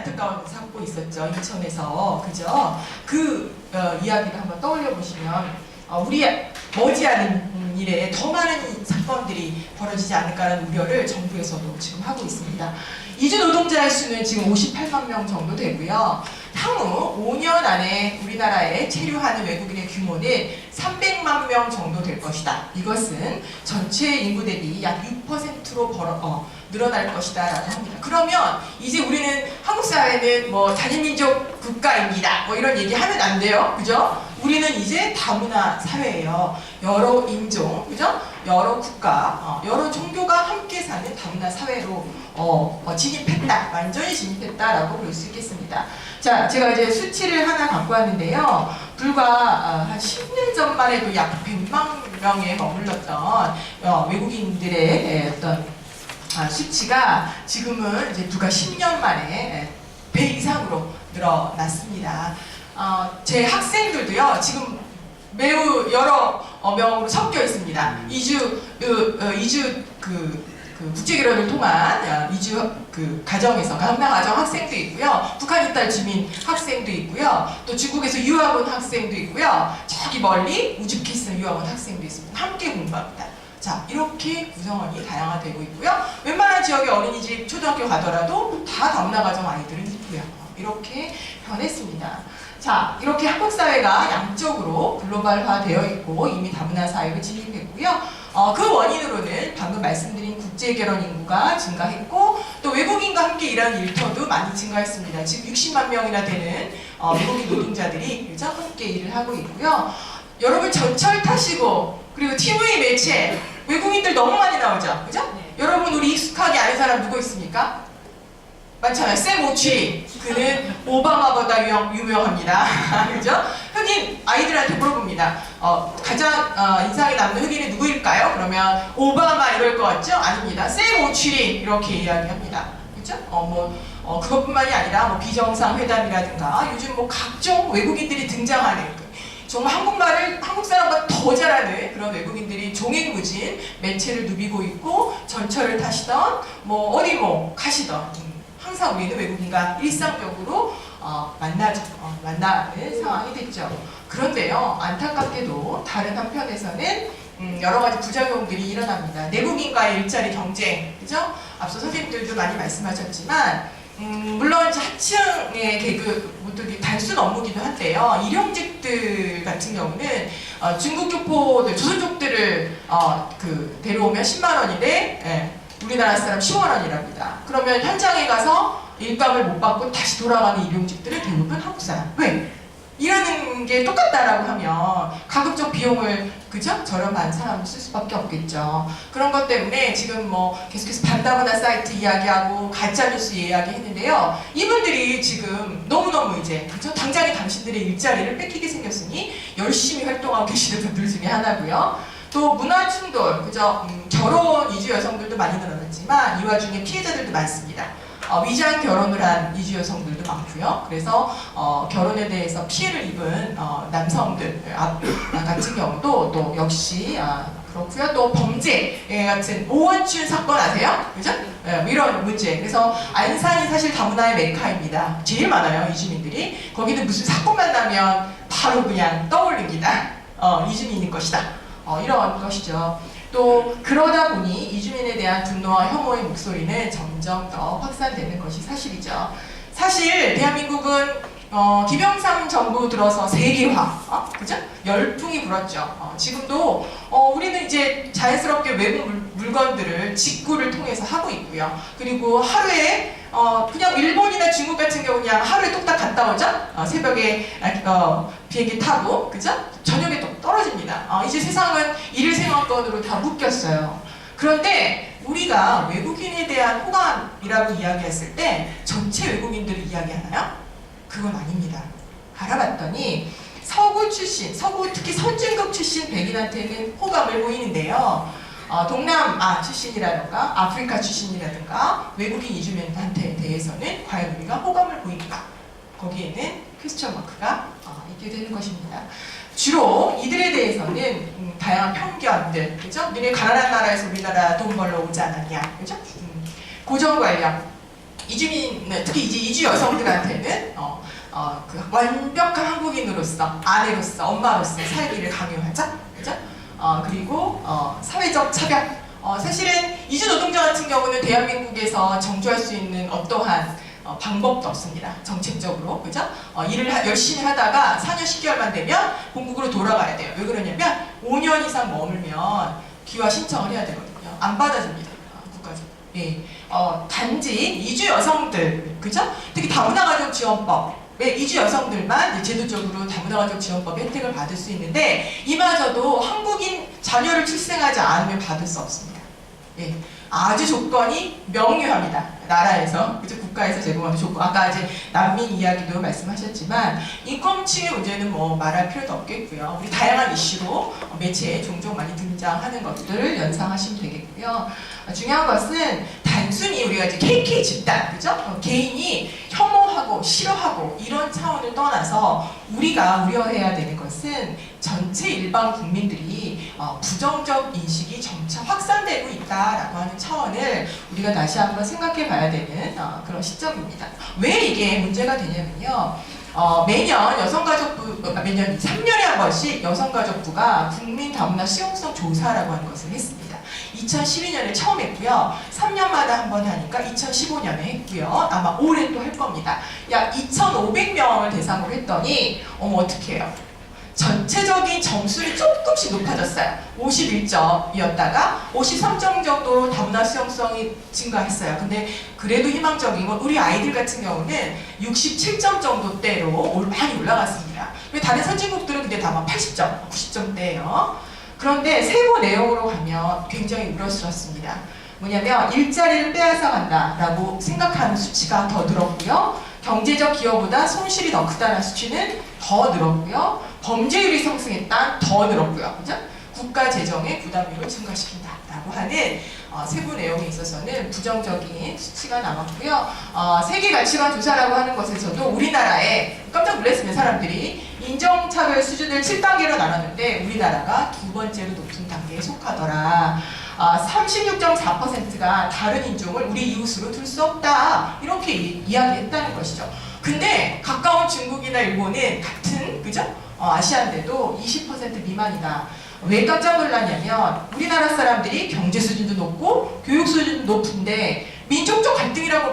안타까운 사고 있었죠. 인천에서. 그죠? 그 이야기를 한번 떠올려 보시면 우리 머지않은 일에 더 많은 사건들이 벌어지지 않을까라는 우려를 정부에서도 지금 하고 있습니다. 이주 노동자의 수는 지금 58만 명 정도 되고요. 향후 5년 안에 우리나라에 체류하는 외국인의 규모는 300만 명 정도 될 것이다. 이것은 전체 인구 대비 약 6%로 늘어날 것이다 라고 합니다. 그러면 이제 우리는 한국 사회는 뭐 단일민족 국가입니다. 뭐 이런 얘기 하면 안 돼요. 그죠? 우리는 이제 다문화 사회예요. 여러 인종, 그죠? 여러 국가, 여러 종교가 함께 사는 다문화 사회로 진입했다. 완전히 진입했다라고 볼 수 있겠습니다. 자, 제가 이제 수치를 하나 갖고 왔는데요. 불과 한 10년 전만 해도 약 100만 명에 머물렀던 외국인들의 어떤 수치가 지금은 이제 불과 10년 만에 배 이상으로 늘어났습니다. 제 학생들도요, 지금 매우 여러 명으로 섞여 있습니다. 이주 국제결혼을 통한 이주 가정에서 강남가정 학생도 있고요. 북한 이탈 주민 학생도 있고요. 또 중국에서 유학 온 학생도 있고요. 저기 멀리 우즈베키스탄 유학 온 학생도 있습니다. 함께 공부합니다. 자, 이렇게 구성원이 다양화되고 있고요. 웬만한 지역의 어린이집, 초등학교 가더라도 다 다문화 가정 아이들은 있고요. 이렇게 변했습니다. 자, 이렇게 한국 사회가 양적으로 글로벌화 되어 있고 이미 다문화 사회로 진입했고요. 그 원인으로는 방금 말씀드린 국제결혼 인구가 증가했고 또 외국인과 함께 일하는 일터도 많이 증가했습니다. 지금 60만 명이나 되는 외국인 노동자들이 함께 일을 하고 있고요. 여러분 전철 타시고 그리고 TV 매체 외국인들 너무 많이 나오죠? 그죠? 네. 여러분 우리 익숙하게 아는 사람 누구 있습니까? 많잖아요. 샘 오취리. 그는 오바마보다 유명합니다. 그죠? 흑인 아이들한테 물어봅니다. 가장 인상에 남는 흑인이 누구일까요? 그러면 오바마 이럴 것 같죠? 아닙니다. 샘 오취리 이렇게 이야기합니다. 그죠? 그것뿐만이 아니라 뭐 비정상회담이라든가 요즘 뭐 각종 외국인들이 등장하는 정말 한국말을 한국 사람보다 더 잘하는 그런 외국인들이 종횡무진 매체를 누비고 있고 전철을 타시던 어디 가시던 항상 우리는 외국인과 일상적으로 만나는 상황이 됐죠. 그런데요, 안타깝게도 다른 한편에서는 여러 가지 부작용들이 일어납니다. 내국인과의 일자리 경쟁, 그죠? 앞서 선생님들도 많이 말씀하셨지만 물론 하층의 계급들이 단순 업무기도 한데요. 일용직들 같은 경우는 중국 교포들, 조선족들을 데려오면 10만 원인데 우리나라 사람 10만 원이랍니다. 그러면 현장에 가서 일감을 못 받고 다시 돌아가는 일용직들은 대부분 한국 사람. 왜? 일하는 게 똑같다라고 하면 가급적 비용을 저렴한 사람을 쓸 수밖에 없겠죠. 그런 것 때문에 지금 계속해서 반다문화 사이트 이야기하고 가짜뉴스 이야기했는데요. 이분들이 지금 너무너무 당장에 당신들의 일자리를 뺏기게 생겼으니 열심히 활동하고 계시는 분들 중에 하나고요. 또 문화 충돌, 결혼 이주 여성들도 많이 늘어났지만 이 와중에 피해자들도 많습니다. 위장 결혼을 한 이주 여성들도 많고요. 그래서 결혼에 대해서 피해를 입은 남성들 같은 경우도 또 역시 그렇고요. 또 범죄 같은 오원춘 사건 아세요? 그죠? 이런 문제. 그래서 안산이 사실 다문화의 메카입니다. 제일 많아요, 이주민들이. 거기는 무슨 사건만 나면 바로 그냥 떠올립니다. 이주민일 것이다. 이런 것이죠. 또 그러다 보니 이주민에 대한 분노와 혐오의 목소리는 점점 더 확산되는 것이 사실이죠. 사실 대한민국은 김영삼 정부 들어서 세계화, 그죠? 열풍이 불었죠. 지금도 우리는 이제 자연스럽게 외국 물건들을 직구를 통해서 하고 있고요. 그리고 하루에 그냥 일본이나 중국 같은 경우 그냥 하루에 뚝딱 갔다 오죠. 새벽에 비행기 타고, 그죠? 저녁에 또 떨어집니다. 이제 세상은 일일생활권으로 다 묶였어요. 그런데 우리가 외국인에 대한 호감이라고 이야기했을 때 전체 외국인들을 이야기하나요? 그건 아닙니다. 알아봤더니 서구 출신, 특히 선진국 출신 백인한테는 호감을 보이는데요. 동남아 출신이라든가 아프리카 출신이라든가 외국인 이주민한테 대해서는 과연 우리가 호감을 보일까? 거기에는 퀘스천 마크가 있게 되는 것입니다. 주로 이들에 대해서는 다양한 편견들, 그죠? 너네 가난한 나라에서 우리나라 돈 벌러 오지 않았냐, 그죠? 고정관념, 이주민, 특히 이제 이주 여성들한테는 그 완벽한 한국인으로서, 아내로서, 엄마로서 살기를 강요하자, 그죠? 그리고 사회적 차별. 사실은 이주 노동자 같은 경우는 대한민국에서 정주할 수 있는 어떠한 방법도 없습니다. 정책적으로, 그죠? 일을 열심히 하다가 4년 10개월만 되면 본국으로 돌아가야 돼요. 왜 그러냐면 5년 이상 머물면 귀화 신청을 해야 되거든요. 안 받아줍니다. 국가적으로. 예. 단지 이주 여성들, 그죠? 특히 다문화가족 지원법. 이주 여성들만 제도적으로 다문화가족 지원법의 혜택을 받을 수 있는데 이마저도 한국인 자녀를 출생하지 않으면 받을 수 없습니다. 예, 아주 조건이 명료합니다. 나라에서, 그죠? 국가에서 제공하는 조건. 아까 이제 난민 이야기도 말씀하셨지만 인권침해 문제는 뭐 말할 필요도 없겠고요. 우리 다양한 이슈로 매체에 종종 많이 등장하는 것들을 연상하시면 되겠고요. 중요한 것은 단순히 우리가 이제 KK 집단, 그죠? 개인이 혐오하고 싫어하고 이런 차원을 떠나서 우리가 우려해야 되는 것은 전체 일반 국민들이 부정적 인식이 점차 확산되고 있다라고 하는 차원을 우리가 다시 한번 생각해 봐야 되는 그런 시점입니다. 왜 이게 문제가 되냐면요. 매년 여성가족부, 매년 3년에 한 번씩 여성가족부가 국민 다문화 수용성 조사라고 하는 것을 했습니다. 2012년에 처음 했고요. 3년마다 한 번 하니까 2015년에 했고요. 아마 올해 또 할 겁니다. 약 2,500명을 대상으로 했더니 어떻게 해요? 전체적인 점수율이 조금씩 높아졌어요. 51점이었다가 53점 정도 다문화 수용성이 증가했어요. 근데 그래도 희망적인 건 우리 아이들 같은 경우는 67점 정도대로 많이 올라갔습니다. 다른 선진국들은 근데 다만 80점, 90점대예요. 그런데 세부 내용으로 가면 굉장히 우려스럽습니다. 뭐냐면 일자리를 빼앗아 간다라고 생각하는 수치가 더 늘었고요. 경제적 기여보다 손실이 더 크다는 수치는 더 늘었고요. 범죄율이 상승했다 더 늘었고요. 그죠? 국가 재정의 부담률을 증가시킨다라고 하는 세부 내용에 있어서는 부정적인 수치가 남았고요. 세계 가치관 조사라고 하는 것에서도 우리나라에 깜짝 놀랐으면 사람들이 인종차별 수준을 7단계로 나눴는데 우리나라가 두 번째로 높은 단계에 속하더라. 36.4%가 다른 인종을 우리 이웃으로 둘 수 없다 이렇게 이야기했다는 것이죠. 근데 가까운 중국이나 일본은 같은, 그죠? 아시안대도 20% 미만이다. 왜 깜짝 놀랐냐면 우리나라 사람들이 경제 수준도 높고 교육 수준도 높은데 민족적 갈등이라고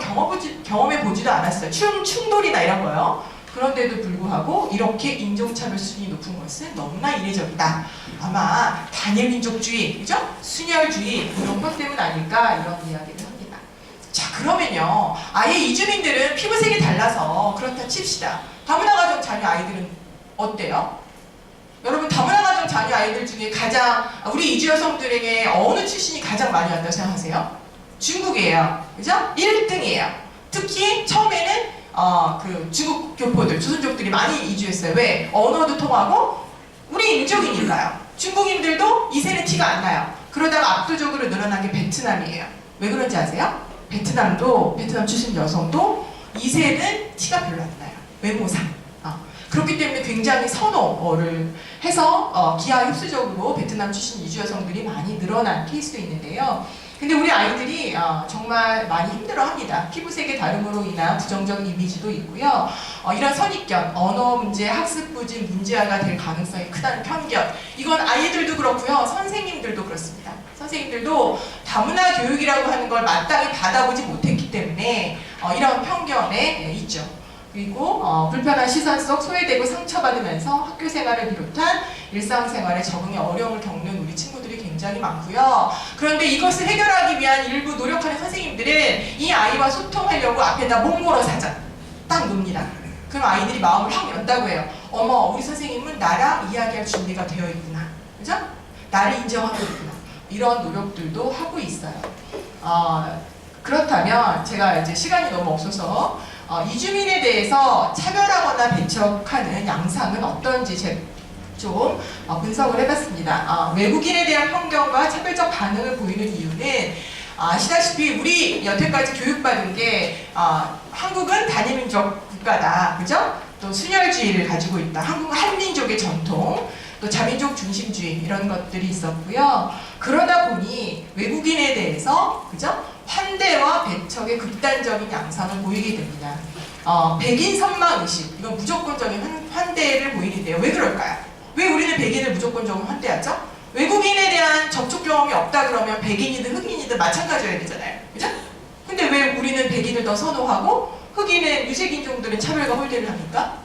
경험해보지도 않았어요. 충돌이나 이런 거요. 그런데도 불구하고 이렇게 인종차별 수준이 높은 것은 너무나 이례적이다. 아마 단일 민족주의, 그죠? 순혈주의 이런 것 때문 아닐까 이런 이야기를 합니다. 자, 그러면요. 아예 이주민들은 피부색이 달라서 그렇다 칩시다. 다문화가족 자녀 아이들은 어때요? 여러분 다문화가족 자녀 아이들 중에 가장 우리 이주 여성들에게 어느 출신이 가장 많이 왔다고 생각하세요? 중국이에요. 그죠? 1등이에요. 특히 처음에는 그 중국 교포들, 조선족들이 많이 이주했어요. 왜? 언어도 통하고 우리 민족이니까요. 중국인들도 이세는 티가 안 나요. 그러다가 압도적으로 늘어난 게 베트남이에요. 왜 그런지 아세요? 베트남 출신 여성도 이세는 티가 별로 안 나요. 외모상. 그렇기 때문에 굉장히 선호를 해서 기하 흡수적으로 베트남 출신 이주 여성들이 많이 늘어난 케이스도 있는데요. 근데 우리 아이들이 정말 많이 힘들어합니다. 피부색의 다름으로 인한 부정적 이미지도 있고요. 이런 선입견, 언어 문제, 학습 부진 문제화가 될 가능성이 크다는 편견. 이건 아이들도 그렇고요. 선생님들도 그렇습니다. 선생님들도 다문화 교육이라고 하는 걸 마땅히 받아보지 못했기 때문에 이런 편견에 있죠. 그리고 불편한 시선 속 소외되고 상처받으면서 학교 생활을 비롯한 일상생활에 적응에 어려움을 겪는 우리 친구들이 굉장히 많고요. 그런데 이것을 해결하기 위한 일부 노력하는 선생님들은 이 아이와 소통하려고 앞에다 몽골어 사전 딱 놉니다. 그럼 아이들이 마음을 확 연다고 해요. 어머, 우리 선생님은 나랑 이야기할 준비가 되어 있구나. 그죠? 나를 인정하고 있구나. 이런 노력들도 하고 있어요. 그렇다면 제가 이제 시간이 너무 없어서 이주민에 대해서 차별하거나 배척하는 양상은 어떤지 좀 분석을 해봤습니다. 외국인에 대한 편견과 차별적 반응을 보이는 이유는 아시다시피 우리 여태까지 교육받은 게 한국은 단일민족 국가다, 그죠? 또 순혈주의를 가지고 있다. 한국은 한민족의 전통, 또 자민족 중심주의 이런 것들이 있었고요. 그러다 보니 외국인에 대해서, 그죠? 환대와 배척의 극단적인 양상을 보이게 됩니다. 백인 선망 의식, 이건 무조건적인 환대를 보이는데요. 왜 그럴까요? 왜 우리는 백인을 무조건적으로 환대하죠? 외국인에 대한 접촉 경험이 없다 그러면 백인이든 흑인이든 마찬가지여야 되잖아요. 그죠? 근데 왜 우리는 백인을 더 선호하고 흑인은 유색인종들은 차별과 홀대를 합니까?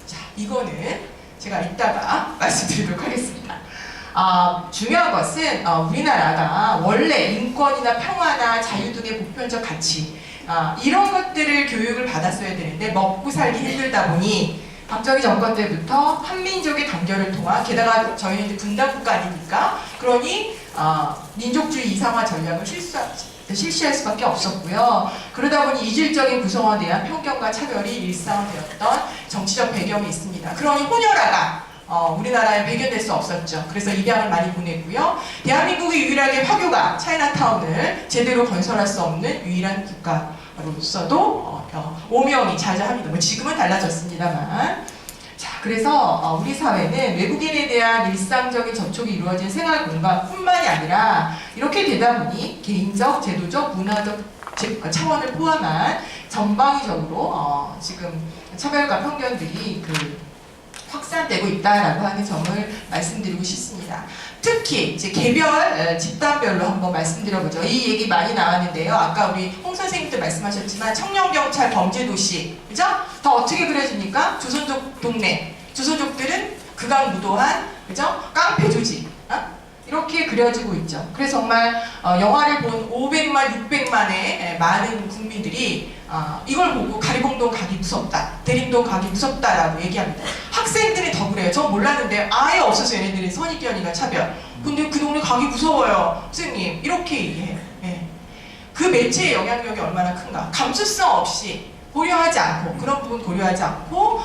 자, 이거는 제가 이따가 말씀드리도록 하겠습니다. 중요한 것은 우리나라가 원래 인권이나 평화나 자유 등의 보편적 가치 이런 것들을 교육을 받았어야 되는데 먹고 살기 힘들다 보니 박정희 정권 때부터 한민족의 단결을 통한, 게다가 저희는 이제 분단국가 아닙니까? 그러니 민족주의 이상화 전략을 실시할 수밖에 없었고요. 그러다 보니 이질적인 구성원에 대한 편견과 차별이 일상화되었던 정치적 배경이 있습니다. 그러니 혼혈아가 우리나라에 배견될 수 없었죠. 그래서 입양을 많이 보냈고요. 대한민국이 유일하게 화교가 차이나타운을 제대로 건설할 수 없는 유일한 국가로서도 오명이 자자합니다. 뭐 지금은 달라졌습니다만. 자, 그래서 우리 사회는 외국인에 대한 일상적인 접촉이 이루어진 생활 공간뿐만이 아니라 이렇게 되다 보니 개인적, 제도적, 문화적 차원을 포함한 전방위적으로 지금 차별과 편견들이 확산되고 있다라고 하는 점을 말씀드리고 싶습니다. 특히 이제 개별, 집단별로 한번 말씀드려보죠. 이 얘기 많이 나왔는데요. 아까 우리 홍 선생님도 말씀하셨지만 청년경찰 범죄도시, 그죠? 더 어떻게 그려집니까? 조선족 동네. 조선족들은 극악무도한, 그죠? 깡패 조직. 이렇게 그려지고 있죠. 그래서 정말 영화를 본 500만, 600만의 많은 국민들이 이걸 보고 가리봉동 가기 무섭다, 대림동 가기 무섭다라고 얘기합니다. 학생들이 더 그래요. 저 몰랐는데 아예 없었어요. 얘네들이 선입견이나 차별. 근데 그 동네 가기 무서워요, 선생님. 이렇게 얘기해요. 네. 그 매체의 영향력이 얼마나 큰가. 감수성 없이 고려하지 않고, 그런 부분 고려하지 않고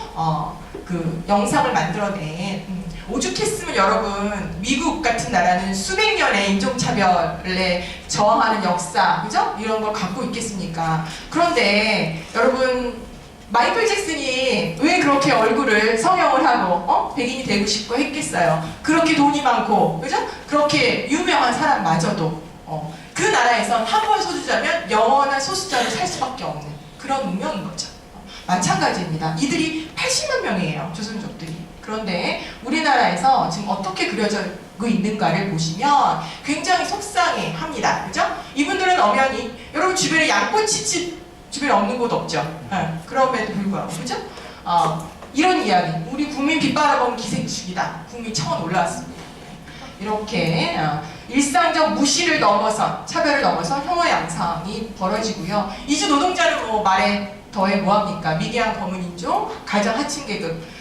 그 영상을 만들어낸 오죽했으면 여러분, 미국 같은 나라는 수백 년의 인종차별에 저항하는 역사, 그죠? 이런 걸 갖고 있겠습니까? 그런데 여러분, 마이클 잭슨이 왜 그렇게 얼굴을 성형을 하고 백인이 되고 싶고 했겠어요? 그렇게 돈이 많고, 그죠? 그렇게 유명한 사람마저도 그 나라에선 한 번 소수자면 영원한 소수자로 살 수밖에 없는 그런 운명인 거죠. 마찬가지입니다. 이들이 80만 명이에요, 조선족들이. 그런데 우리나라에서 지금 어떻게 그려지고 있는가를 보시면 굉장히 속상해합니다. 그죠? 이분들은 엄연히 여러분 주변에 양꼬치집 주변에 없는 곳 없죠. 그럼에도 불구하고, 그죠? 이런 이야기, 우리 국민 빗바라본 기생충이다. 국민 청원 올라왔습니다. 이렇게 일상적 무시를 넘어선, 차별을 넘어선 혐오 양상이 벌어지고요. 이주 노동자는 뭐 말에 더해 뭐합니까? 미개한 검은인종, 가장 하층 계급.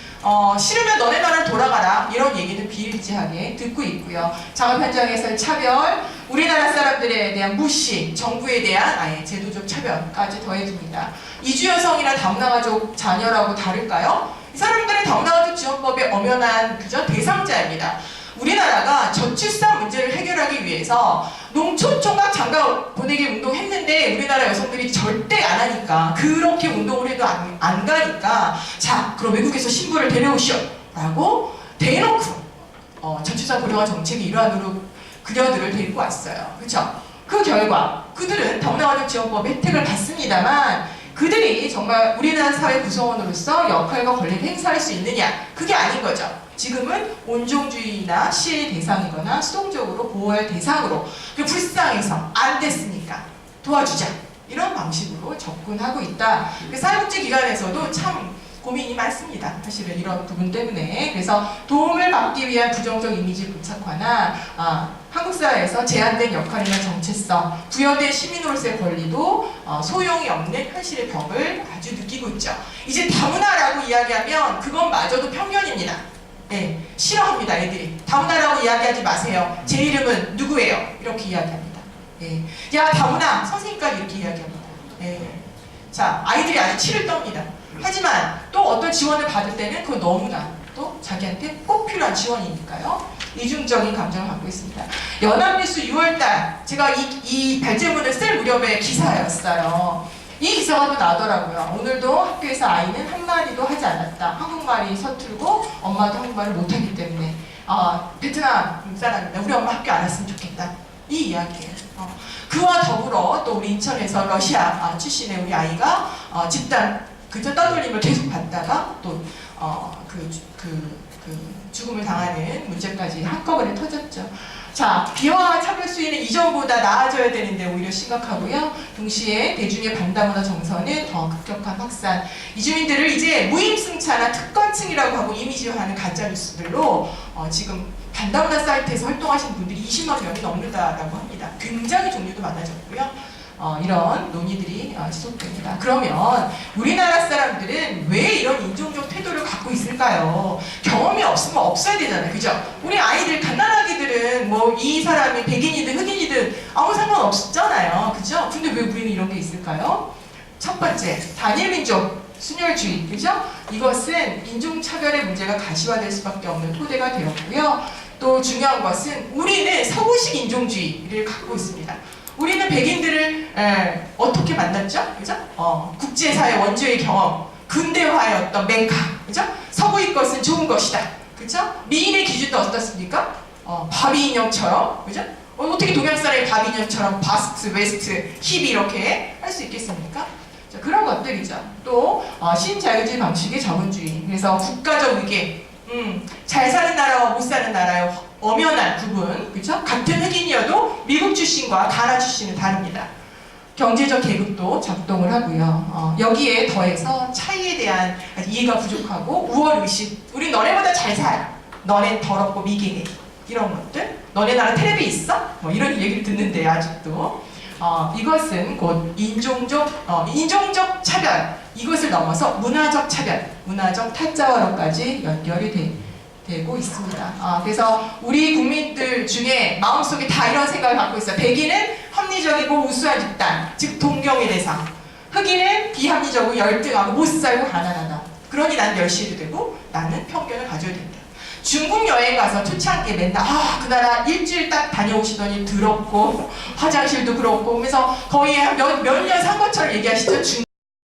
싫으면 너네 나라로 돌아가라, 이런 얘기는 비일비재하게 듣고 있고요. 작업 현장에서의 차별, 우리나라 사람들에 대한 무시, 정부에 대한 아예 제도적 차별까지 더해집니다. 이주 여성이나 다문화가족 자녀라고 다를까요? 이 사람들은 다문화가족 지원법의 엄연한 대상자입니다. 우리나라가 저출산 문제를 해결하기 위해서 농촌 총각 장가 보내기 운동했는데 우리나라 여성들이 절대 안 하니까, 그렇게 운동을 해도 안 가니까, 자, 그럼 외국에서 신부를 데려오시오 라고 대놓고 저출산 고령화 정책의 일환으로 그녀들을 데리고 왔어요. 그렇죠? 그 결과 그들은 다문화가족 지원법 혜택을 받습니다만, 그들이 정말 우리나라 사회 구성원으로서 역할과 권리를 행사할 수 있느냐? 그게 아닌 거죠. 지금은 온종주의나 시해의 대상이거나 수동적으로 보호할 대상으로, 불쌍해서 안 됐으니까 도와주자, 이런 방식으로 접근하고 있다. 사회복지기관에서도 참 고민이 많습니다. 사실은 이런 부분 때문에. 그래서 도움을 받기 위한 부정적 이미지 부착화나 한국 사회에서 제한된 역할이나 정체성, 부여된 시민으로서의 권리도 소용이 없는 현실의 벽을 아주 느끼고 있죠. 이제 다문화라고 이야기하면 그것마저도 편견입니다. 네, 싫어합니다. 애들이 다문화라고 이야기하지 마세요. 제 이름은 누구예요? 이렇게 이야기합니다. 네. 야, 다문화, 선생님까지 이렇게 이야기합니다. 네. 자, 아이들이 아주 치를 떱니다. 하지만 또 어떤 지원을 받을 때는 그건 너무나 또 자기한테 꼭 필요한 지원이니까요. 이중적인 감정을 갖고 있습니다. 연합뉴스 6월달 제가 이 발제문을 쓸 무렵의 기사였어요. 이 기사가 또 나더라고요. 오늘도 학교에서 아이는 한마디도 하지 않았다. 한국말이 서툴고 엄마도 한국말을 못하기 때문에 베트남 사람입니다. 우리 엄마 학교 안 왔으면 좋겠다. 이 이야기예요. 그와 더불어 또 우리 인천에서 러시아 출신의 우리 아이가 집단 그저 떠돌림을 계속 받다가 또 죽음을 당하는 문제까지 한꺼번에 터졌죠. 자, 비하와 차별 수위는 이전보다 나아져야 되는데 오히려 심각하고요. 동시에 대중의 반다문화 정서는 더 급격한 확산. 이주민들을 이제 무임승차나 특권층이라고 하고 이미지화하는 가짜뉴스들로 지금 반다문화 사이트에서 활동하시는 분들이 20만 명이 넘는다라고 합니다. 굉장히 종류도 많아졌고요. 이런 논의들이 지속됩니다. 그러면 우리나라 사람들은 왜 이런 인종적 태도를 갖고 있을까요? 경험이 없으면 없어야 되잖아요. 그죠? 우리 아이들, 갓난아기들은 뭐 이 사람이 백인이든 흑인이든 아무 상관없잖아요. 그죠? 근데 왜 우리는 이런 게 있을까요? 첫 번째, 단일민족, 순혈주의. 그죠? 이것은 인종차별의 문제가 가시화될 수밖에 없는 토대가 되었고요. 또 중요한 것은 우리는 서구식 인종주의를 갖고 있습니다. 우리는 백인들을 어떻게 만났죠? 그죠? 국제사회 원조의 경험, 근대화의 어떤 맹카, 그죠? 서구의 것은 좋은 것이다, 그죠? 미인의 기준도 어떻습니까? 바비 인형처럼, 그죠? 어떻게 동양 사람이 바비 인형처럼 바스트, 웨스트, 힙 이렇게 할 수 있겠습니까? 자, 그런 것들이죠. 또 신자유주의 방식의 자본주의, 그래서 국가적 위계, 잘 사는 나라와 못 사는 나라의 엄연한 구분, 그렇죠? 같은 흑인이어도 미국 출신과 가나 출신은 다릅니다. 경제적 계급도 작동을 하고요. 여기에 더해서 차이에 대한 이해가 부족하고 우월의식, 우리 너네보다 잘 살아, 너넨 더럽고 미개해, 이런 것들, 너네 나라 텔레비 있어? 뭐 이런 얘기를 듣는데 아직도 이것은 곧 인종적 차별, 이것을 넘어서 문화적 차별, 문화적 타짜화로까지 연결이 되고 있습니다. 그래서 우리 국민들 중에 마음속에 다 이런 생각을 갖고 있어요. 백인은 합리적이고 우수한 집단, 즉 동경의 대상. 흑인은 비합리적이고 열등하고 못살고 가난하다. 그러니 난 멸시해도 되고 나는 편견을 가져야 된다. 중국 여행 가서 초창기에 맨날 그 나라 일주일 딱 다녀오시더니 더럽고 화장실도 그렇고 그래서 거의 몇 년 산 것처럼 얘기하시죠.